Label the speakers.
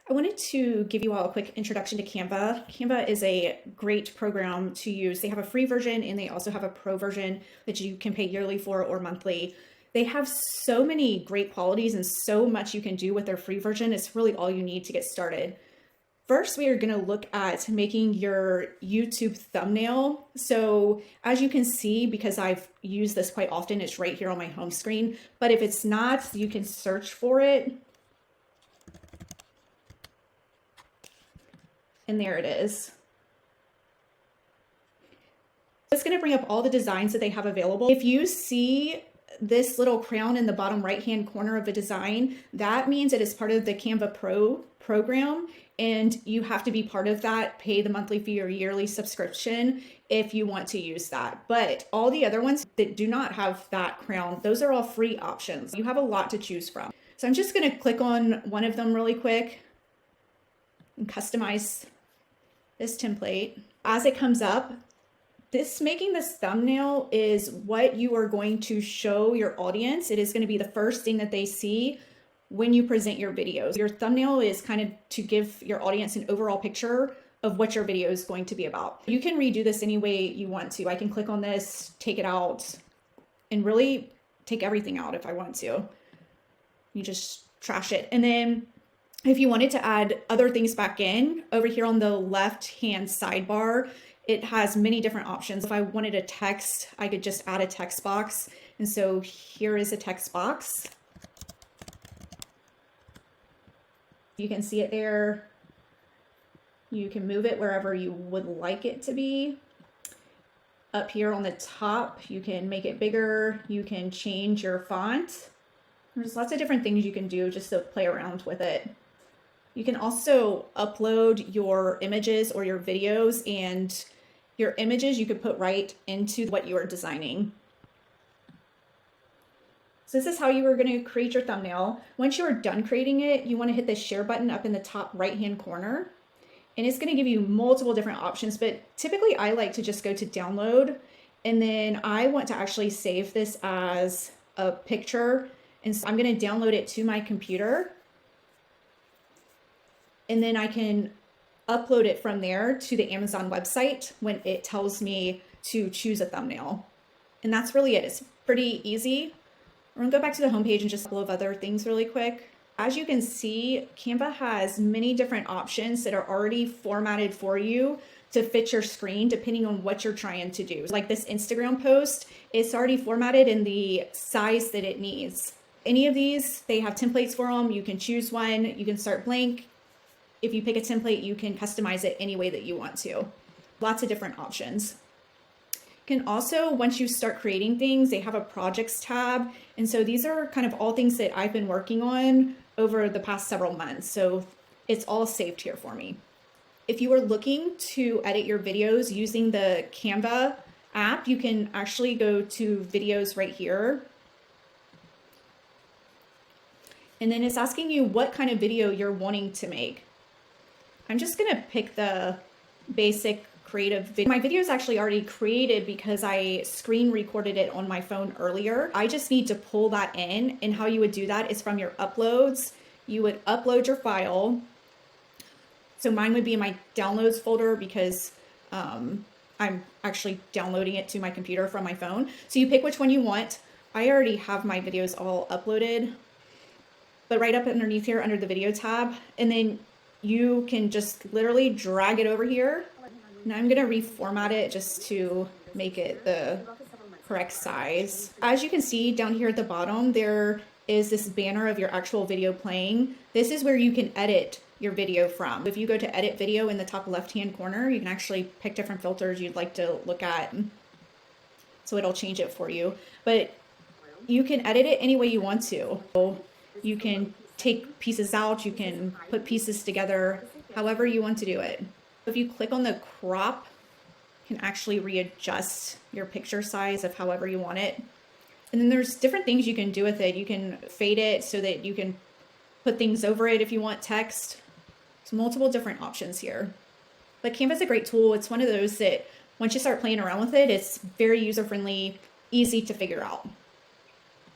Speaker 1: I wanted to give you all a quick introduction to Canva. Canva is a great program to use. They have a free version and they also have a pro version that you can pay yearly for or monthly. They have so many great qualities and so much you can do with their free version. It's really all you need to get started. First, we are going to look at making your YouTube thumbnail. So as you can see, because I've used this quite often, it's right here on my home screen. But if it's not, you can search for it. And there it is. It's going to bring up all the designs that they have available. If you see this little crown in the bottom right-hand corner of a design, that means it is part of the Canva Pro program, and you have to be part of that, pay the monthly fee or yearly subscription if you want to use that. But all the other ones that do not have that crown, those are all free options. You have a lot to choose from. So I'm just going to click on one of them really quick and customize this template. As it comes up, making this thumbnail is what you are going to show your audience. It is going to be the first thing that they see when you present your videos. Your thumbnail is kind of to give your audience an overall picture of what your video is going to be about. You can redo this any way you want to. I can click on this, take it out, and really take everything out if I want to. You just trash it. And then if you wanted to add other things back in, over here on the left-hand sidebar, it has many different options. If I wanted a text, I could just add a text box. And so here is a text box. You can see it there. You can move it wherever you would like it to be. Up here on the top, you can make it bigger. You can change your font. There's lots of different things you can do just to play around with it. You can also upload your images or your videos, and your images you could put right into what you are designing. So this is how you are going to create your thumbnail. Once you are done creating it, you want to hit the share button up in the top right-hand corner. And it's going to give you multiple different options, but typically I like to just go to download. And then I want to actually save this as a picture. And so I'm going to download it to my computer. And then I can upload it from there to the Amazon website when it tells me to choose a thumbnail. And that's really it. It's pretty easy. We're gonna go back to the homepage and just a couple of other things really quick. As you can see, Canva has many different options that are already formatted for you to fit your screen depending on what you're trying to do. Like this Instagram post, it's already formatted in the size that it needs. Any of these, they have templates for them. You can choose one, you can start blank. If you pick a template, you can customize it any way that you want to. Lots of different options. You can also, once you start creating things, they have a projects tab. And so these are kind of all things that I've been working on over the past several months. So it's all saved here for me. If you are looking to edit your videos using the Canva app, you can actually go to videos right here. And then it's asking you what kind of video you're wanting to make. I'm just gonna pick the basic creative video. My video is actually already created because I screen recorded it on my phone earlier. I just need to pull that in, and how you would do that is from your uploads. You would upload your file. So mine would be in my downloads folder because I'm actually downloading it to my computer from my phone. So you pick which one you want. I already have my videos all uploaded, but right up underneath here under the video tab, and then you can just literally drag it over here. Now I'm gonna reformat it just to make it the correct size. As you can see down here at the bottom, there is this banner of your actual video playing. This is where you can edit your video from. If you go to edit video in the top left-hand corner, you can actually pick different filters you'd like to look at. So it'll change it for you. But you can edit it any way you want to. You can take pieces out, you can put pieces together, however you want to do it. If you click on the crop, you can actually readjust your picture size of however you want it. And then there's different things you can do with it. You can fade it so that you can put things over it if you want text. There's multiple different options here. But Canva is a great tool. It's one of those that once you start playing around with it, it's very user-friendly, easy to figure out.